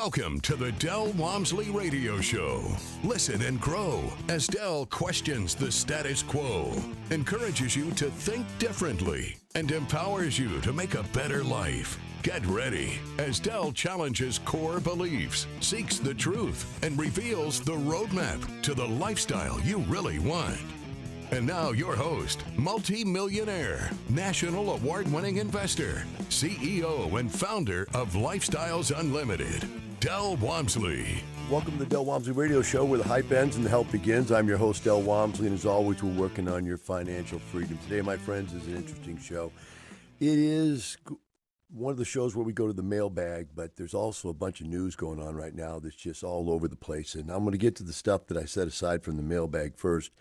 Welcome to the Del Walmsley Radio Show. Listen and grow as Del questions the status quo, encourages you to think differently, and empowers you to make a better life. Get ready as Del challenges core beliefs, seeks the truth, and reveals the roadmap to the lifestyle you really want. And now your host, multi-millionaire, national award-winning investor, CEO and founder of Lifestyles Unlimited, Del Walmsley. Welcome to the Del Walmsley Radio Show, where the hype ends and the help begins. I'm your host, Del Walmsley, and as always, we're working on your financial freedom. Today, my friends, is an interesting show. It is one of the shows where we go to the mailbag, but there's also a bunch of news going on right now that's just all over the place. And I'm going to get to the stuff that I set aside from the mailbag first.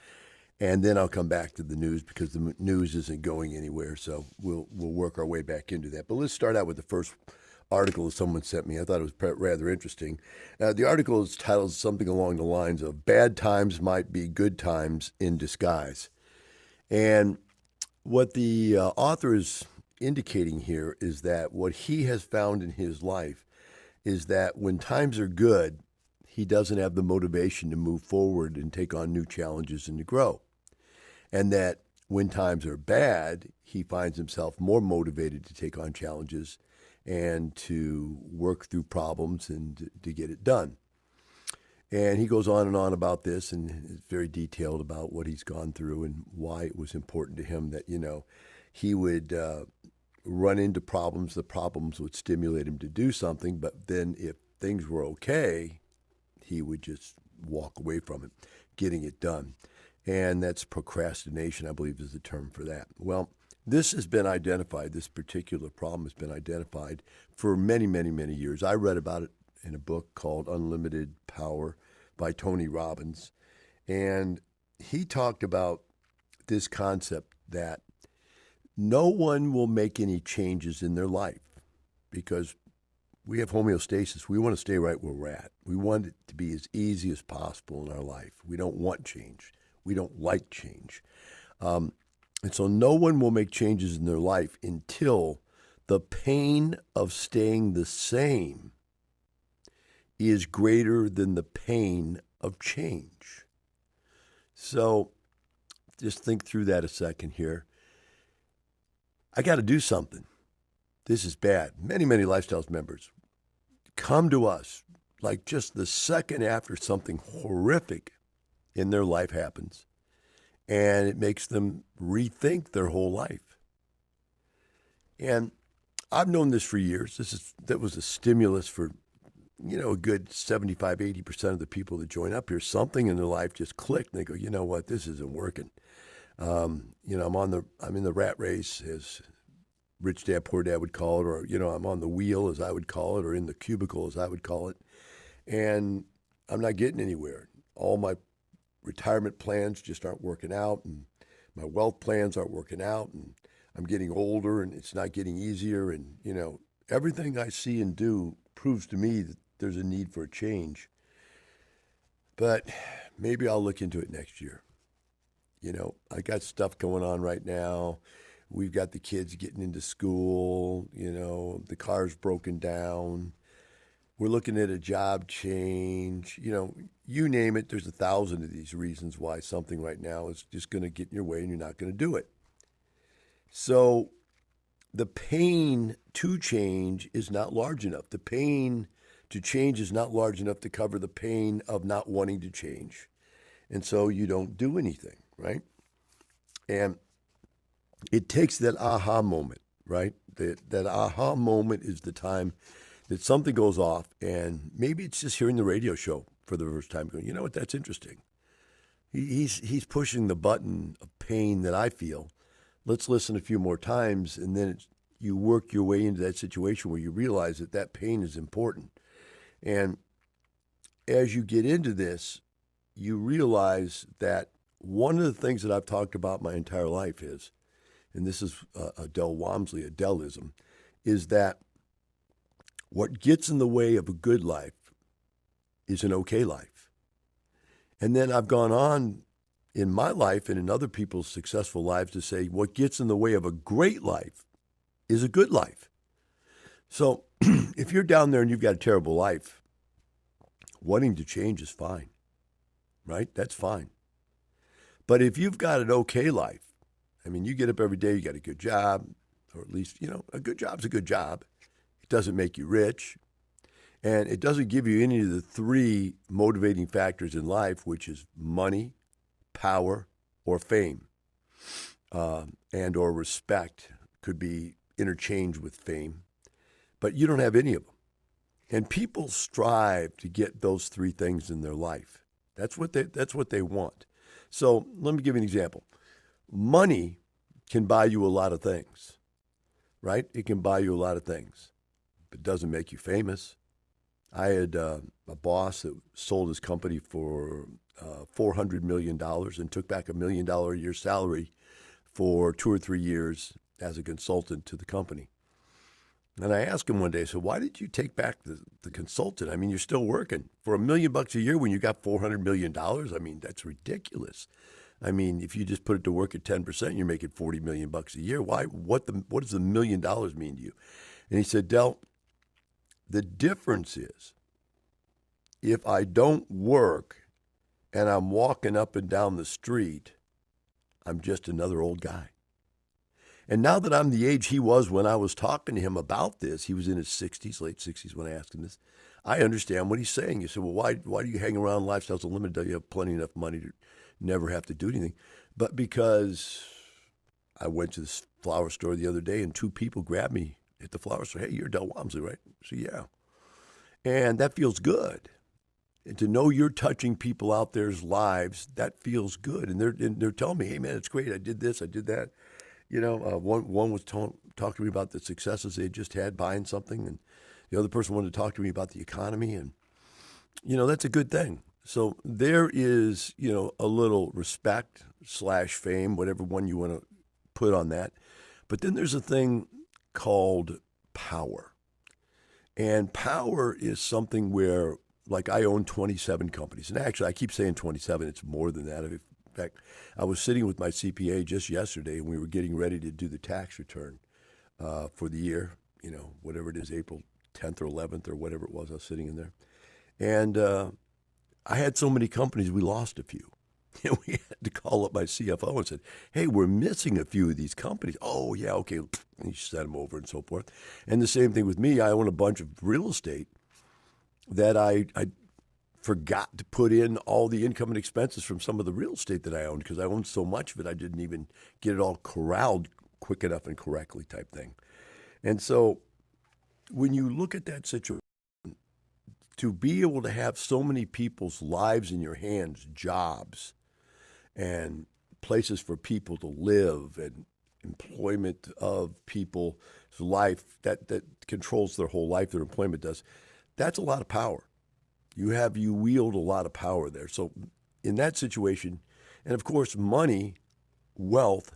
And then I'll come back to the news because the news isn't going anywhere. So we'll work our way back into that. But let's start out with the first article that someone sent me. I thought it was rather interesting. The article is titled something along the lines of "Bad Times Might Be Good Times in Disguise." And what the author is indicating here is that what he has found in his life is that when times are good, he doesn't have the motivation to move forward and take on new challenges and to grow. And that when times are bad, he finds himself more motivated to take on challenges and to work through problems and to get it done. And he goes on and on about this and is very detailed about what he's gone through and why it was important to him that, he would run into problems. The problems would stimulate him to do something, but then if things were okay, he would just walk away from it, getting it done. And that's procrastination, I believe, is the term for that. Well, this has been identified, this particular problem has been identified for many, many, many years. I read about it in a book called Unlimited Power by Tony Robbins. And he talked about this concept that no one will make any changes in their life because we have homeostasis. We want to stay right where we're at. We want it to be as easy as possible in our life. We don't want change. We don't like change. And so no one will make changes in their life until the pain of staying the same is greater than the pain of change. So just think through that a second here. I got to do something. This is bad. Many, many Lifestyles members come to us like just the second after something horrific in their life happens, and it makes them rethink their whole life. And I've known this for years. That was a stimulus for, a good 75, 80% of the people that join up here. Something in their life just clicked, and they go, you know what, this isn't working. I'm in the rat race, as Rich Dad, Poor Dad would call it, or, I'm on the wheel, as I would call it, or in the cubicle, as I would call it, and I'm not getting anywhere. All my retirement plans just aren't working out, and my wealth plans aren't working out, and I'm getting older, and it's not getting easier, and, everything I see and do proves to me that there's a need for a change. But maybe I'll look into it next year. I got stuff going on right now. We've got the kids getting into school, the car's broken down. We're looking at a job change. You name it, there's 1,000 of these reasons why something right now is just going to get in your way and you're not going to do it. So the pain to change is not large enough. The pain to change is not large enough to cover the pain of not wanting to change. And so you don't do anything, right? And it takes that aha moment, right? That aha moment is the time that something goes off, and maybe it's just hearing the radio show for the first time going, you know what, that's interesting. He's pushing the button of pain that I feel. Let's listen a few more times, and then you work your way into that situation where you realize that pain is important. And as you get into this, you realize that one of the things that I've talked about my entire life is, and this is a Del Walmsley, a Delism, is that what gets in the way of a good life is an okay life. And then I've gone on in my life and in other people's successful lives to say what gets in the way of a great life is a good life. So if you're down there and you've got a terrible life, Wanting to change is fine, right? That's fine. But if you've got an okay life, I mean, you get up every day, you got a good job, or at least, a good job's a good job. It doesn't make you rich, and it doesn't give you any of the three motivating factors in life, which is money, power, or fame, and or respect could be interchanged with fame. But you don't have any of them. And people strive to get those three things in their life. That's what they want. So let me give you an example. Money can buy you a lot of things, right? It can buy you a lot of things, but it doesn't make you famous. I had a boss that sold his company for $400 million and took back $1 million a year salary for 2 or 3 years as a consultant to the company. And I asked him one day, I said, why did you take back the consultant? I mean, you're still working for $1 million a year when you got $400 million. I mean, that's ridiculous. I mean, if you just put it to work at 10%, you're making $40 million a year. Why? What does the $1 million mean to you? And he said, Del, the difference is if I don't work and I'm walking up and down the street, I'm just another old guy. And now that I'm the age he was when I was talking to him about this, he was in his 60s, late 60s when I asked him this, I understand what he's saying. You said, well, why do you hang around Lifestyles Unlimited? Do you have plenty enough money to never have to do anything? But because I went to this flower store the other day and 2 people grabbed me at the flower store. Hey, you're Del Walmsley, right? I said, yeah. And that feels good. And to know you're touching people out there's lives, that feels good. And they're telling me, hey, man, it's great. I did this, I did that. One was talking to me about the successes they just had buying something, and the other person wanted to talk to me about the economy, and that's a good thing. So there is a little respect / fame, whatever one you want to put on that. But then there's a thing called power, and power is something where, like, I own 27 companies, and actually I keep saying 27. It's more than that. In fact, I was sitting with my CPA just yesterday, and we were getting ready to do the tax return for the year, whatever it is, April 10th or 11th or whatever it was. I was sitting in there. And I had so many companies, we lost a few. And we had to call up my CFO and said, hey, we're missing a few of these companies. Oh, yeah, okay. And he sent them over and so forth. And the same thing with me. I own a bunch of real estate that I forgot to put in all the income and expenses from some of the real estate that I owned because I owned so much of it, I didn't even get it all corralled quick enough and correctly type thing. And so when you look at that situation, to be able to have so many people's lives in your hands, jobs and places for people to live and employment of people's life that controls their whole life, their employment does, that's a lot of power. You wield a lot of power there. So in that situation, and of course, money, wealth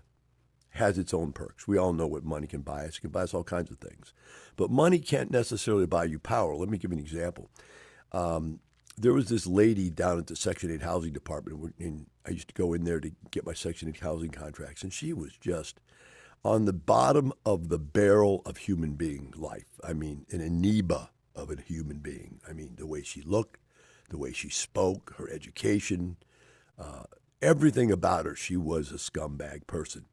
has its own perks. We all know what money can buy us. It can buy us all kinds of things. But money can't necessarily buy you power. Let me give you an example. There was this lady down at the Section 8 housing department, and I used to go in there to get my Section 8 housing contracts, and she was just on the bottom of the barrel of human being life. I mean, an amoeba of a human being. I mean, the way she looked, the way she spoke, her education, everything about her, she was a scumbag person.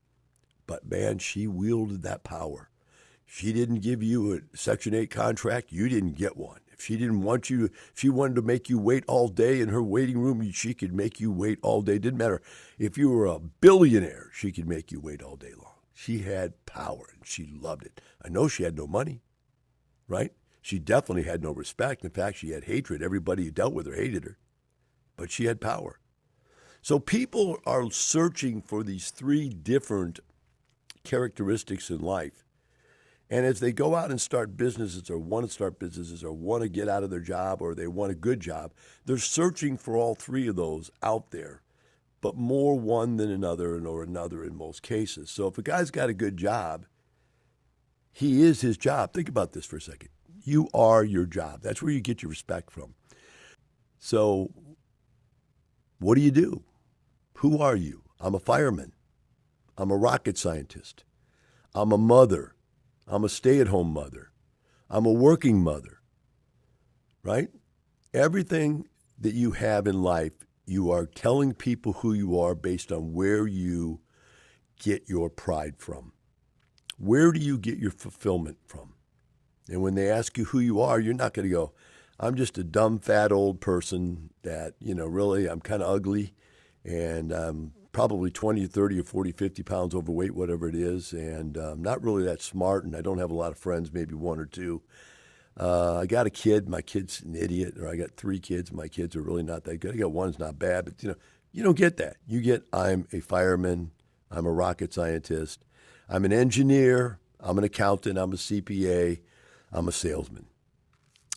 But man, she wielded that power. She didn't give you a Section 8 contract, you didn't get one. If she didn't want you, if she wanted to make you wait all day in her waiting room, she could make you wait all day. Didn't matter. If you were a billionaire, she could make you wait all day long. She had power, and she loved it. I know she had no money, right? She definitely had no respect. In fact, she had hatred. Everybody who dealt with her hated her. But she had power. So people are searching for these 3 different characteristics in life. And as they go out and start businesses or want to start businesses or want to get out of their job or they want a good job, they're searching for all 3 of those out there, but more one than another or another in most cases. So if a guy's got a good job, he is his job. Think about this for a second. You are your job. That's where you get your respect from. So what do? Who are you? I'm a fireman. I'm a rocket scientist. I'm a mother. I'm a stay-at-home mother. I'm a working mother, right? Everything that you have in life, you are telling people who you are based on where you get your pride from. Where do you get your fulfillment from? And when they ask you who you are, you're not going to go, I'm just a dumb, fat, old person that, really I'm kind of ugly and I'm probably 20 or 30 or 40, 50 pounds overweight, whatever it is, and I'm not really that smart and I don't have a lot of friends, maybe one or two. I got a kid, my kid's an idiot, or I got 3 kids, my kids are really not that good. I got one's not bad, but you don't get that. You get, I'm a fireman, I'm a rocket scientist, I'm an engineer, I'm an accountant, I'm a CPA, I'm a salesman.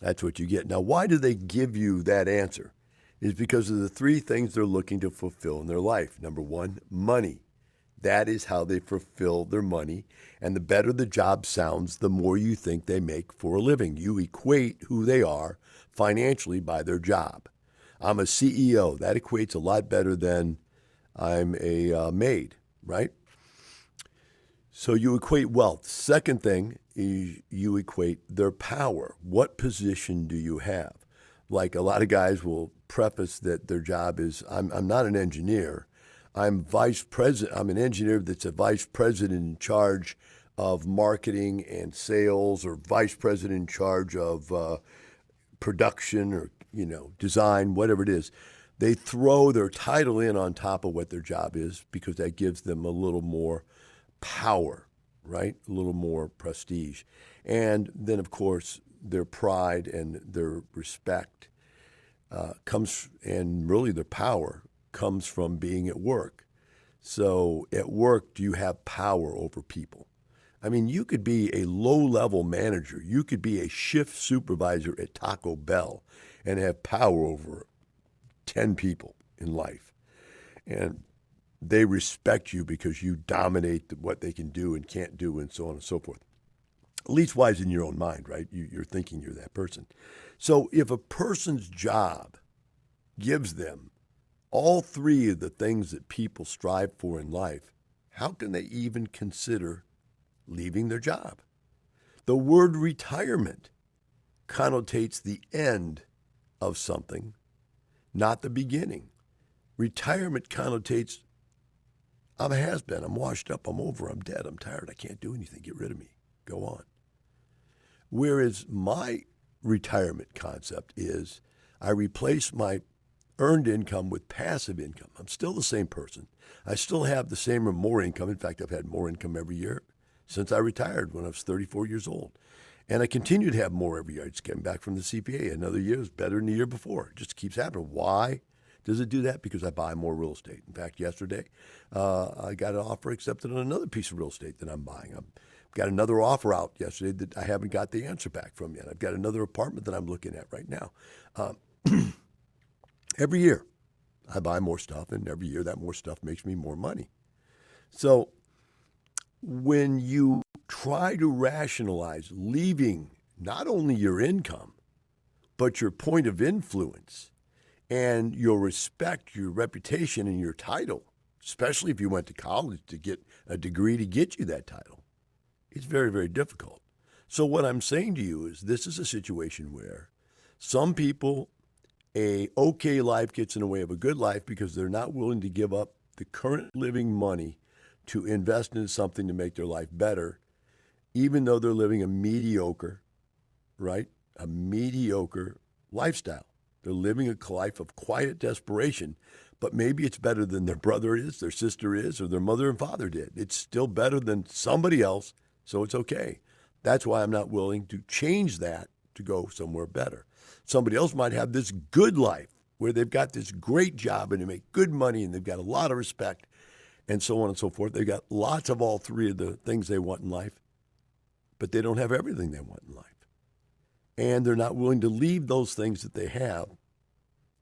That's what you get. Now, why do they give you that answer? It's because of the 3 things they're looking to fulfill in their life. Number 1, money. That is how they fulfill their money. And the better the job sounds, the more you think they make for a living. You equate who they are financially by their job. I'm a CEO. That equates a lot better than I'm a maid, right? So you equate wealth. Second thing is you equate their power. What position do you have? Like a lot of guys will preface that their job is, I'm not an engineer. I'm vice president. I'm an engineer that's a vice president in charge of marketing and sales, or vice president in charge of production, or design, whatever it is. They throw their title in on top of what their job is because that gives them a little more power, right? A little more prestige. And then, of course, their pride and their respect comes, and really their power comes from being at work. So at work, do you have power over people? I mean, you could be a low-level manager. You could be a shift supervisor at Taco Bell and have power over 10 people in life. And they respect you because you dominate what they can do and can't do, and so on and so forth. Least-wise in your own mind, right? You're thinking you're that person. So if a person's job gives them all 3 of the things that people strive for in life, how can they even consider leaving their job? The word retirement connotates the end of something, not the beginning. Retirement connotates, I'm a has-been, I'm washed up, I'm over, I'm dead, I'm tired, I can't do anything, get rid of me, go on. Whereas my retirement concept is I replace my earned income with passive income. I'm still the same person. I still have the same or more income. In fact, I've had more income every year since I retired when I was 34 years old. And I continue to have more every year. I just came back from the CPA. Another year is better than the year before. It just keeps happening. Why does it do that? Because I buy more real estate. In fact, yesterday, I got an offer accepted on another piece of real estate that I'm buying. I've got another offer out yesterday that I haven't got the answer back from yet. I've got another apartment that I'm looking at right now. Every year, I buy more stuff, and every year that more stuff makes me more money. So when you try to rationalize leaving not only your income, but your point of influence and your respect, your reputation, and your title, especially if you went to college to get a degree to get you that title, it's very, very difficult. So what I'm saying to you is this is a situation where some people, a okay life gets in the way of a good life because they're not willing to give up the current living money to invest in something to make their life better, even though they're living a mediocre, right? A mediocre lifestyle. They're living a life of quiet desperation, but maybe it's better than their brother is, their sister is, or their mother and father did. It's still better than somebody else, so it's okay. That's why I'm not willing to change that to go somewhere better. Somebody else might have this good life where they've got this great job and they make good money and they've got a lot of respect and so on and so forth. They've got lots of all 3 of the things they want in life, but they don't have everything they want in life. And they're not willing to leave those things that they have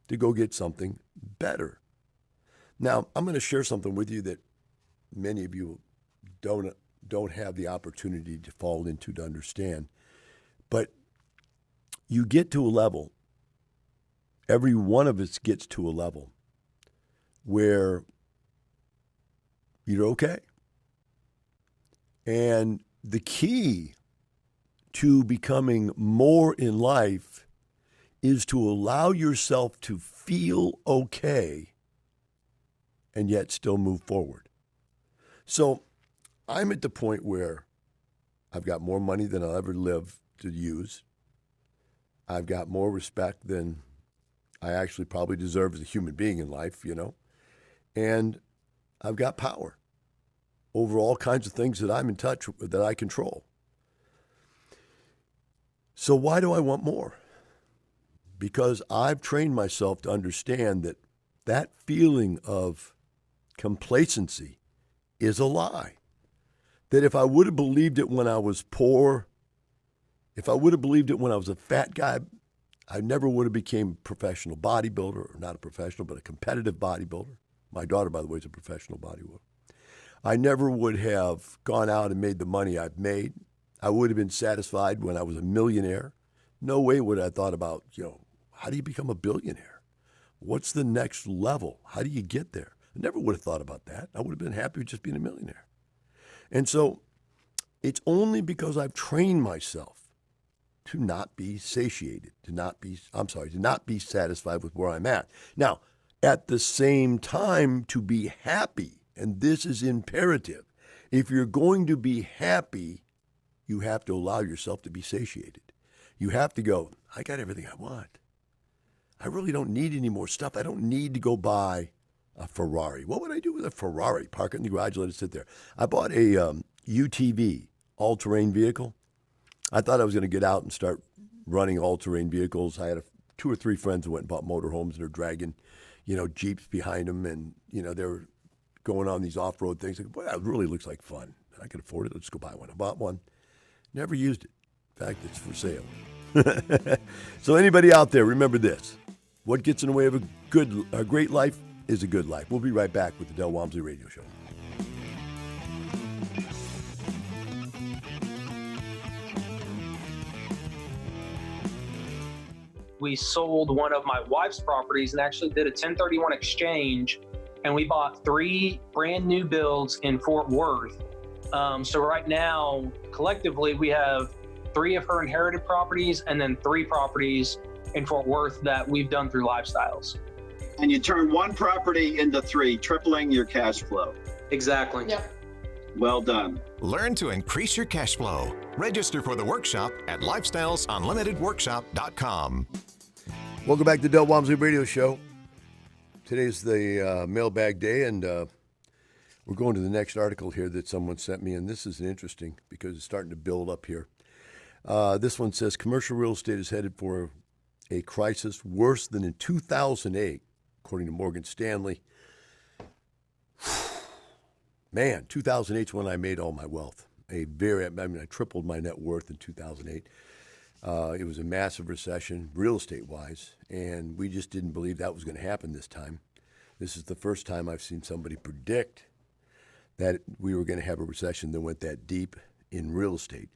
to go get something better. Now, I'm going to share something with you that many of you don't have the opportunity to fall into to understand. But you get to a level, every one of us gets to a level where you're okay. And the key to becoming more in life is to allow yourself to feel okay and yet still move forward. So I'm at the point where I've got more money than I'll ever live to use. I've got more respect than I actually probably deserve as a human being in life, and I've got power over all kinds of things that I'm in touch with, that I control. So why do I want more? Because I've trained myself to understand that that feeling of complacency is a lie. That if I would have believed it when I was poor, if I would have believed it when I was a fat guy, I never would have became a professional bodybuilder, or not a professional, but a competitive bodybuilder. My daughter, by the way, is a professional bodybuilder. I never would have gone out and made the money I've made. I would have been satisfied when I was a millionaire. No way would I have thought about, how do you become a billionaire? What's the next level? How do you get there? I never would have thought about that. I would have been happy with just being a millionaire. And so it's only because I've trained myself to not be satiated, to not be satisfied with where I'm at. Now, at the same time, to be happy, and this is imperative. If you're going to be happy, you have to allow yourself to be satiated. You have to go, I got everything I want. I really don't need any more stuff. I don't need to go buy a Ferrari. What would I do with a Ferrari? Park it in the garage, let it sit there. I bought a UTV, all-terrain vehicle. I thought I was going to get out and start running all-terrain vehicles. I had 2 or 3 friends who went and bought motorhomes, and they're dragging, Jeeps behind them, and, they were going on these off-road things. Like, boy, that really looks like fun. I could afford it. Let's go buy one. I bought one. Never used it. In fact, it's for sale. So anybody out there, remember this. What gets in the way of a great life is a good life. We'll be right back with the Del Walmsley Radio Show. We sold one of my wife's properties and actually did a 1031 exchange, and we bought 3 brand new builds in Fort Worth. So right now, collectively, we have 3 of her inherited properties and then 3 properties in Fort Worth that we've done through Lifestyles. And you turn 1 property into 3, tripling your cash flow. Exactly. Yep. Well done. Learn to increase your cash flow. Register for the workshop at lifestylesunlimitedworkshop.com. Welcome back to the Del Walmsley Radio Show. Today's the mailbag day, and we're going to the next article here that someone sent me, and this is interesting because it's starting to build up here. This one says, commercial real estate is headed for a crisis worse than in 2008, according to Morgan Stanley. Man, 2008 is when I made all my wealth. I tripled my net worth in 2008. It was a massive recession, real estate-wise, and we just didn't believe that was going to happen this time. This is the first time I've seen somebody predict that we were going to have a recession that went that deep in real estate.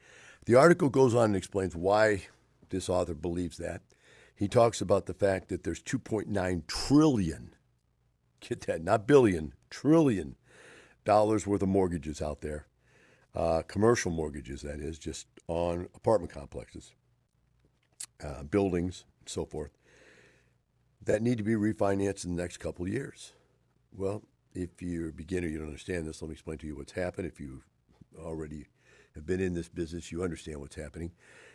The article goes on and explains why this author believes that. He talks about the fact that there's $2.9 trillion, get that, not billion, trillion dollars worth of mortgages out there, commercial mortgages, that is, just on apartment complexes, buildings, and so forth, that need to be refinanced in the next couple of years. Well, if you're a beginner, you don't understand this, let me explain to you what's happened. If you already have been in this business, you understand what's happening.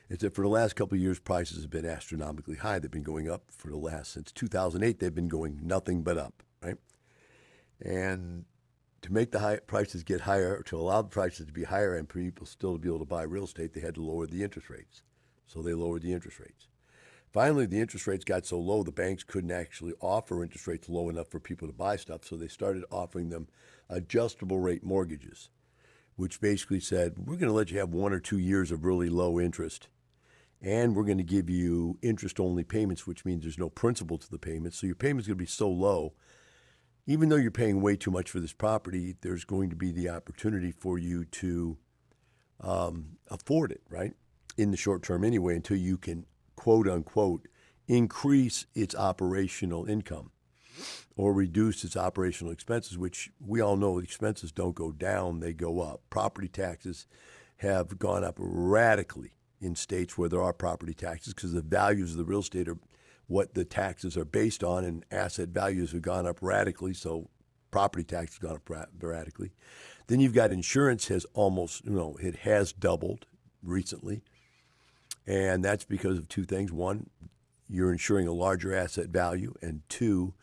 It's that for the last couple of years, prices have been astronomically high. They've been going up since 2008, they've been going nothing but up, right? And to make the prices get higher, to allow the prices to be higher and people still to be able to buy real estate, they had to lower the interest rates. So they lowered the interest rates. Finally, the interest rates got so low, the banks couldn't actually offer interest rates low enough for people to buy stuff, so they started offering them adjustable rate mortgages, which basically said, we're going to let you have 1 or 2 years of really low interest, and we're going to give you interest-only payments, which means there's no principal to the payments. So your payment's going to be so low, even though you're paying way too much for this property, there's going to be the opportunity for you to afford it, right? In the short term anyway, until you can, quote unquote, increase its operational income or reduce its operational expenses, which we all know expenses don't go down, they go up. Property taxes have gone up radically in states where there are property taxes because the values of the real estate what the taxes are based on, and asset values have gone up radically, so property tax has gone up radically. Then you've got insurance has almost, it has doubled recently. And that's because of two things. One, you're insuring a larger asset value. And two,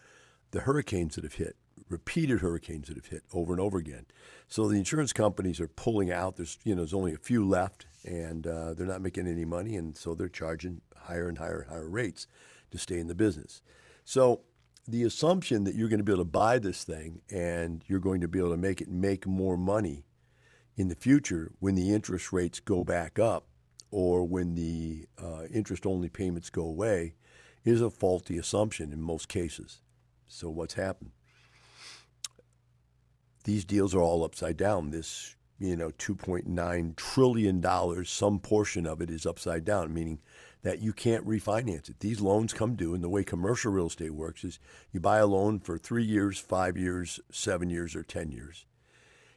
the hurricanes that have hit, repeated hurricanes that have hit over and over again. So the insurance companies are pulling out. There's only a few left, and they're not making any money. And so they're charging higher and higher and higher rates to stay in the business. So the assumption that you're going to be able to buy this thing and you're going to be able to make more money in the future when the interest rates go back up or when the interest-only payments go away is a faulty assumption in most cases. So what's happened? These deals are all upside down. This, $2.9 trillion, some portion of it is upside down, meaning that you can't refinance it. These loans come due, and the way commercial real estate works is you buy a loan for 3 years, 5 years, 7 years, or 10 years.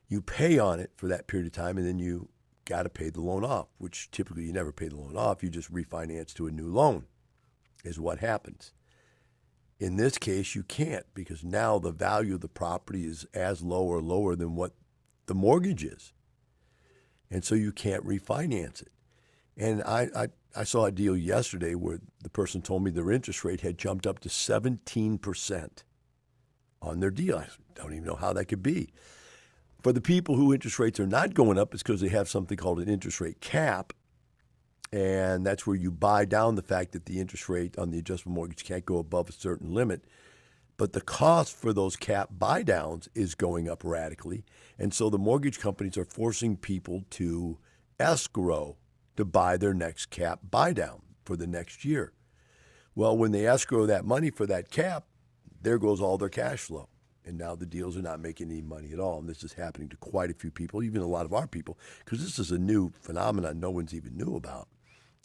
You pay on it for that period of time, and then you got to pay the loan off, which typically you never pay the loan off. You just refinance to a new loan is what happens. In this case, you can't because now the value of the property is as low or lower than what the mortgage is. And so you can't refinance it. And I saw a deal yesterday where the person told me their interest rate had jumped up to 17% on their deal. I don't even know how that could be. For the people who interest rates are not going up, it's because they have something called an interest rate cap. And that's where you buy down the fact that the interest rate on the adjustable mortgage can't go above a certain limit. But the cost for those cap buy downs is going up radically. And so the mortgage companies are forcing people to escrow to buy their next cap buy down for the next year. Well, when they escrow that money for that cap, there goes all their cash flow. And now the deals are not making any money at all. And this is happening to quite a few people, even a lot of our people, because this is a new phenomenon no one's even knew about.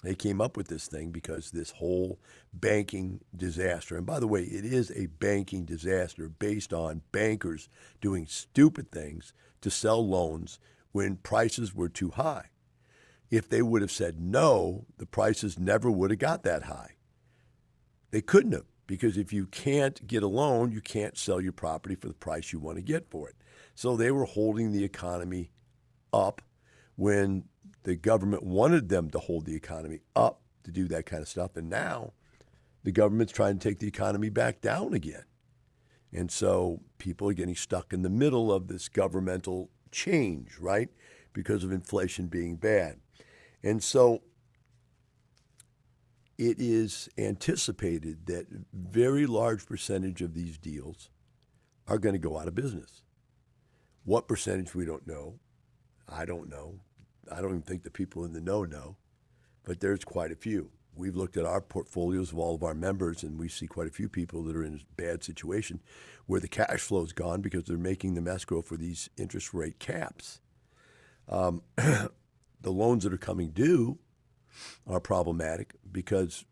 They came up with this thing because this whole banking disaster, and by the way, it is a banking disaster based on bankers doing stupid things to sell loans when prices were too high. If they would have said no, the prices never would have got that high. They couldn't have, because if you can't get a loan, you can't sell your property for the price you want to get for it. So they were holding the economy up when the government wanted them to hold the economy up to do that kind of stuff. And now the government's trying to take the economy back down again. And so people are getting stuck in the middle of this governmental change, right? Because of inflation being bad. And so it is anticipated that very large percentage of these deals are going to go out of business. What percentage, we don't know. I don't know. I don't even think the people in the know, but there's quite a few. We've looked at our portfolios of all of our members, and we see quite a few people that are in a bad situation where the cash flow is gone because they're making them escrow for these interest rate caps. The loans that are coming due are problematic because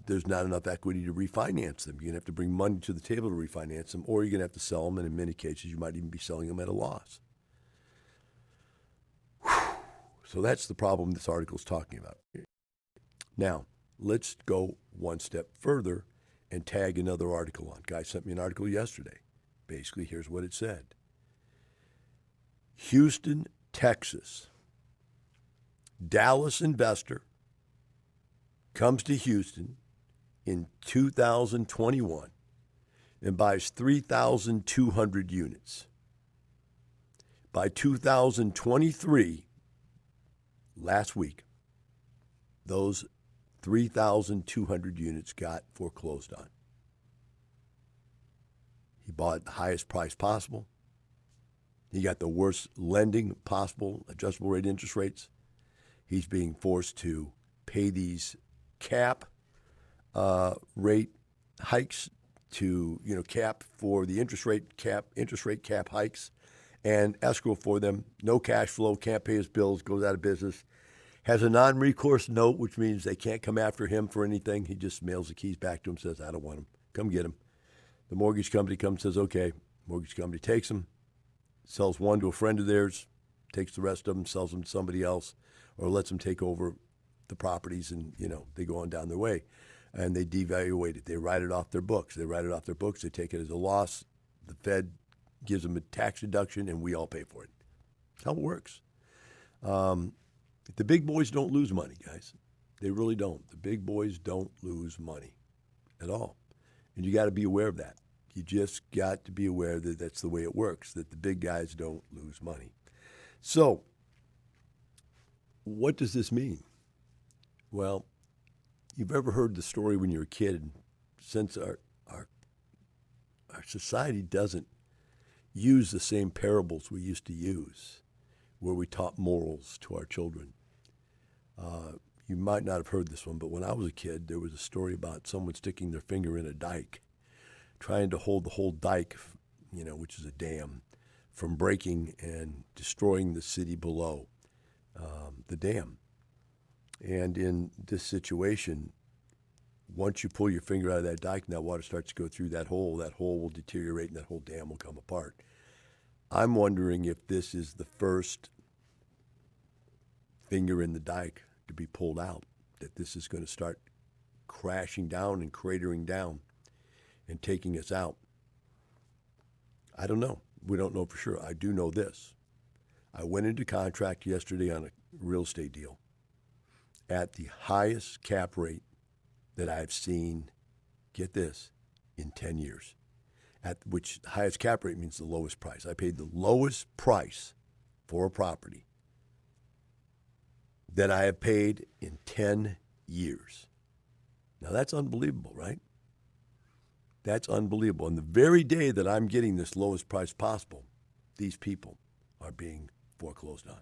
there's not enough equity to refinance them. You're going to have to bring money to the table to refinance them, or you're going to have to sell them, and in many cases, you might even be selling them at a loss. So that's the problem this article is talking about. Now, let's go one step further and tag another article on. Guy sent me an article yesterday. Basically, here's what it said. Houston, Texas. Dallas investor comes to Houston in 2021 and buys 3,200 units. By 2023, last week, those 3,200 units got foreclosed on. He bought the highest price possible. He got the worst lending possible, adjustable rate interest rates. He's being forced to pay these cap rate hikes to, cap for the interest rate cap hikes, and escrow for them. No cash flow, can't pay his bills, goes out of business. Has a non-recourse note, which means they can't come after him for anything. He just mails the keys back to him, says, I don't want them. Come get them. The mortgage company comes and says, okay. Mortgage company takes them, sells one to a friend of theirs, takes the rest of them, sells them to somebody else, or lets them take over the properties and, they go on down their way. and they devaluate it. They write it off their books. They take it as a loss. The Fed gives them a tax deduction, and we all pay for it. That's how it works. The big boys don't lose money, guys. They really don't. The big boys don't lose money at all. And you got to be aware of that. You just got to be aware that that's the way it works, that the big guys don't lose money. So, what does this mean? Well, you've ever heard the story when you're a kid, since our society doesn't use the same parables we used to use, where we taught morals to our children. You might not have heard this one, but when I was a kid, there was a story about someone sticking their finger in a dike, trying to hold the whole dike, which is a dam, from breaking and destroying the city below the dam. And in this situation, once you pull your finger out of that dike and that water starts to go through that hole will deteriorate and that whole dam will come apart. I'm wondering if this is the first finger in the dike to be pulled out, that this is going to start crashing down and cratering down and taking us out. I don't know. We don't know for sure. I do know this. I went into contract yesterday on a real estate deal at the highest cap rate that I've seen, get this, in 10 years. At which the highest cap rate means the lowest price. I paid the lowest price for a property that I have paid in 10 years. Now that's unbelievable, right? That's unbelievable. And the very day that I'm getting this lowest price possible, these people are being foreclosed on.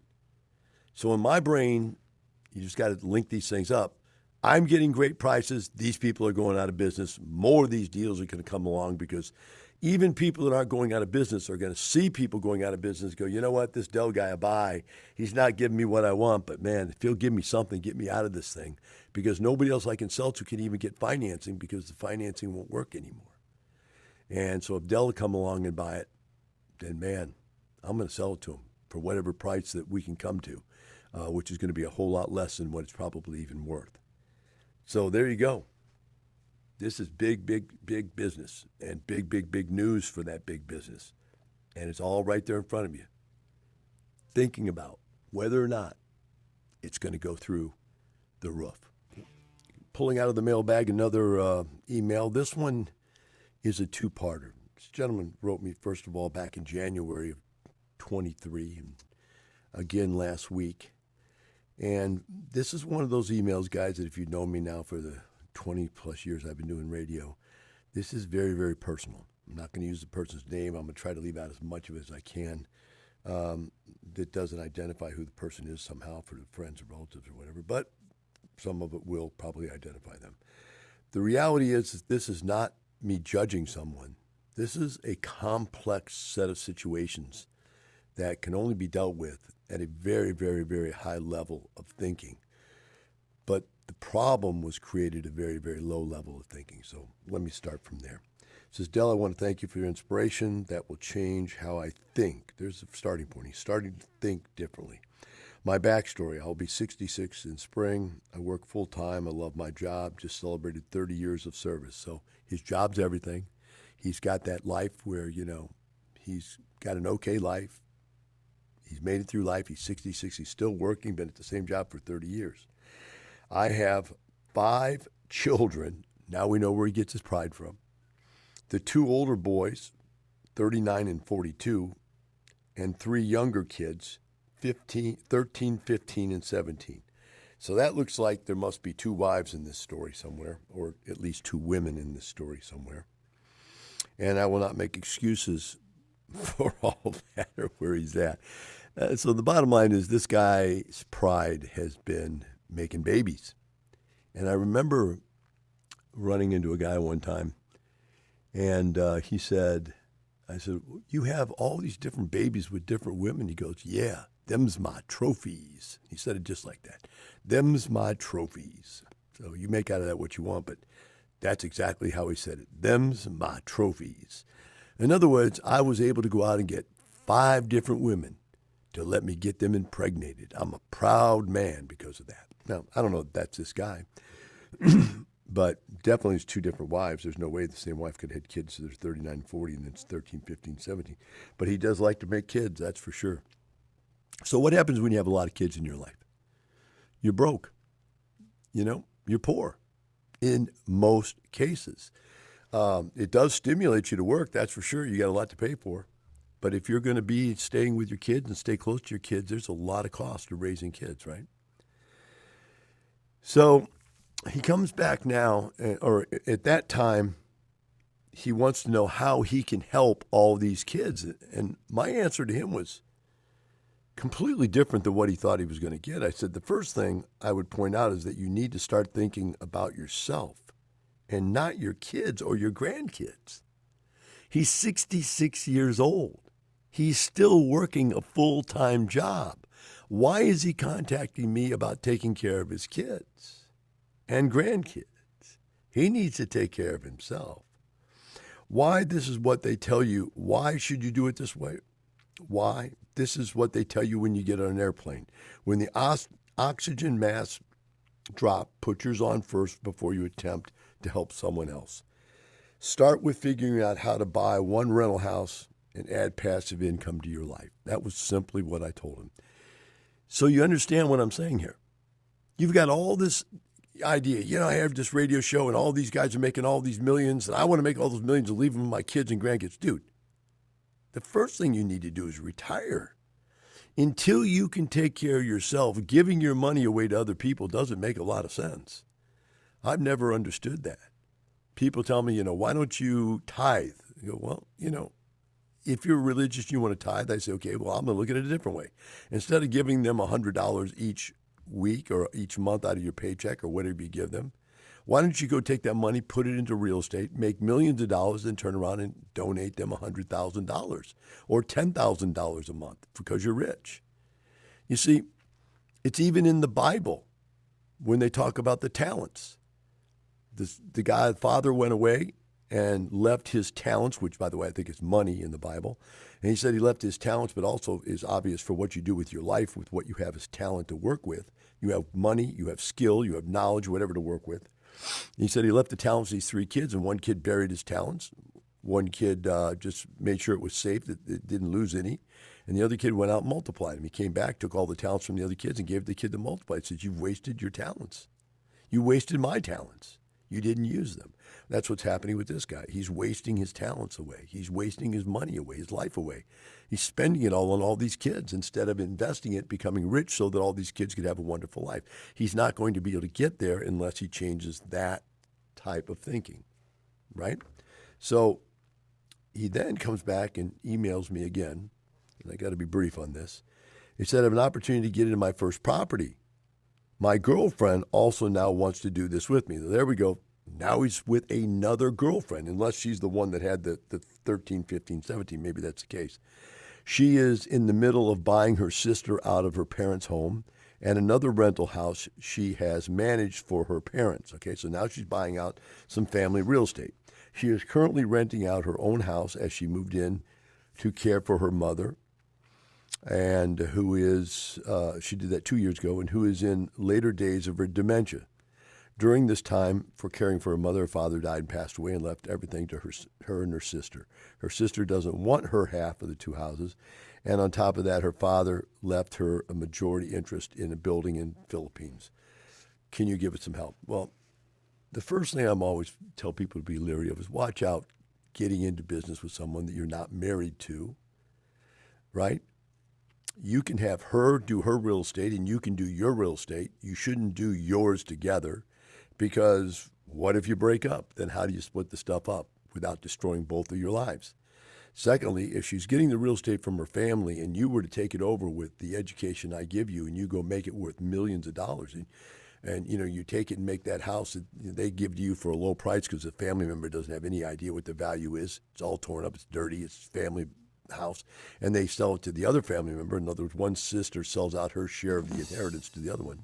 So in my brain, you just got to link these things up. I'm getting great prices. These people are going out of business. More of these deals are going to come along because even people that aren't going out of business are going to see people going out of business go, you know what, this Dell guy I buy, he's not giving me what I want, but man, if he'll give me something, get me out of this thing, because nobody else I can sell to can even get financing because the financing won't work anymore. And so if Dell will come along and buy it, then man, I'm going to sell it to him for whatever price that we can come to, which is going to be a whole lot less than what it's probably even worth. So there you go. This is big, big, big business and big, big, big news for that big business. And it's all right there in front of you. Thinking about whether or not it's going to go through the roof. Pulling out of the mailbag another email. This one is a two-parter. This gentleman wrote me, first of all, back in January of 23 and again last week. And this is one of those emails, guys, that if you know me now for the 20-plus years I've been doing radio, this is very, very personal. I'm not going to use the person's name. I'm going to try to leave out as much of it as I can that doesn't identify who the person is somehow for the friends or relatives or whatever, but some of it will probably identify them. The reality is that this is not me judging someone. This is a complex set of situations that can only be dealt with at a very, very, very high level of thinking. But the problem was created at a very, very low level of thinking. So let me start from there. It says, Del, I want to thank you for your inspiration. That will change how I think. There's the starting point. He's starting to think differently. My backstory, I'll be 66 in spring. I work full time. I love my job. Just celebrated 30 years of service. So his job's everything. He's got that life where, he's got an okay life. He's made it through life. He's 66. He's still working, been at the same job for 30 years. I have 5 children. Now we know where he gets his pride from. The 2 older boys, 39 and 42, and 3 younger kids, 13, 15, and 17. So that looks like there must be 2 wives in this story somewhere, or at least 2 women in this story somewhere. And I will not make excuses for all that or where he's at. So the bottom line is this guy's pride has been making babies. And I remember running into a guy one time, and he said, I said, you have all these different babies with different women. He goes, yeah, them's my trophies. He said it just like that. Them's my trophies. So you make out of that what you want, but that's exactly how he said it. Them's my trophies. In other words, I was able to go out and get 5 different women to let me get them impregnated. I'm a proud man because of that. Now, I don't know if that's this guy, But definitely it's two different wives. There's no way the same wife could have had kids. So there's 39 and 40, and it's 13, 15, 17. But he does like to make kids, that's for sure. So what happens when you have a lot of kids in your life? You're broke. You're poor in most cases. It does stimulate you to work, that's for sure. You got a lot to pay for. But if you're going to be staying with your kids and stay close to your kids, there's a lot of cost to raising kids, right? So he comes back now, or at that time, he wants to know how he can help all these kids. And my answer to him was completely different than what he thought he was going to get. I said, the first thing I would point out is that you need to start thinking about yourself and not your kids or your grandkids. He's 66 years old. He's still working a full-time job. Why is he contacting me about taking care of his kids and grandkids? He needs to take care of himself. Why? This is what they tell you. Why should you do it this way? Why? This is what they tell you when you get on an airplane. When the oxygen mask drop, put yours on first before you attempt to help someone else. Start with figuring out how to buy one rental house and add passive income to your life. That was simply what I told him. So you understand what I'm saying here. You've got all this idea. I have this radio show and all these guys are making all these millions and I want to make all those millions and leave them to my kids and grandkids. Dude, the first thing you need to do is retire. Until you can take care of yourself, giving your money away to other people doesn't make a lot of sense. I've never understood that. People tell me, why don't you tithe? I go, well, if you're religious, you want to tithe. I say, okay, well, I'm going to look at it a different way. Instead of giving them $100 each week or each month out of your paycheck or whatever you give them, why don't you go take that money, put it into real estate, make millions of dollars, then turn around and donate them $100,000 or $10,000 a month because you're rich. You see, it's even in the Bible when they talk about the talents. The father went away and left his talents, which, by the way, I think is money in the Bible. And he said he left his talents, but also is obvious for what you do with your life, with what you have as talent to work with. You have money, you have skill, you have knowledge, whatever to work with. He said he left the talents to these three kids, and one kid buried his talents. One kid just made sure it was safe, that it didn't lose any. And the other kid went out and multiplied them. He came back, took all the talents from the other kids, and gave the kid to multiply. He said, you've wasted your talents. You wasted my talents. You didn't use them. That's what's happening with this guy. He's wasting his talents away. He's wasting his money away, his life away. He's spending it all on all these kids instead of investing it, becoming rich so that all these kids could have a wonderful life. He's not going to be able to get there unless he changes that type of thinking, right? So he then comes back and emails me again, and I got to be brief on this. He said, I have an opportunity to get into my first property. My girlfriend also now wants to do this with me. There we go. Now he's with another girlfriend, unless she's the one that had the 13, 15, 17. Maybe that's the case. She is in the middle of buying her sister out of her parents' home and another rental house she has managed for her parents. Okay, so now she's buying out some family real estate. She is currently renting out her own house as she moved in to care for her mother, and who is, she did that 2 years ago, and who is in later days of her dementia. During this time, for caring for her mother, her father died and passed away and left everything to her and her sister. Her sister doesn't want her half of the two houses, and on top of that, her father left her a majority interest in a building in Philippines. Can you give us some help? Well, the first thing I'm always tell people to be leery of is watch out getting into business with someone that you're not married to, right? You can have her do her real estate and you can do your real estate. You shouldn't do yours together, because what if you break up? Then how do you split the stuff up without destroying both of your lives? Secondly, if she's getting the real estate from her family and you were to take it over with the education I give you and you go make it worth millions of dollars, and you take it and make that house that they give to you for a low price because the family member doesn't have any idea what the value is. It's all torn up, it's dirty, it's family house, and they sell it to the other family member. In other words, one sister sells out her share of the inheritance to the other one.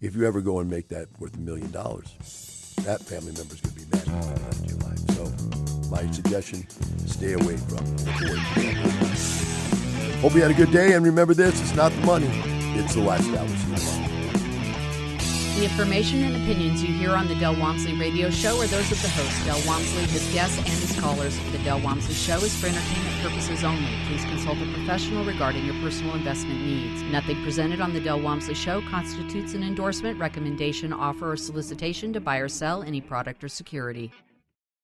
If you ever go and make that worth $1 million, that family member is going to be mad for the rest of your life. So my suggestion, stay away from it. Hope you had a good day, and remember this, it's not the money, it's the lifestyle. The information and opinions you hear on the Del Walmsley Radio Show are those of the host, Del Walmsley, his guests, and his callers. The Del Walmsley Show is for entertainment purposes only. Please consult a professional regarding your personal investment needs. Nothing presented on the Del Walmsley Show constitutes an endorsement, recommendation, offer, or solicitation to buy or sell any product or security.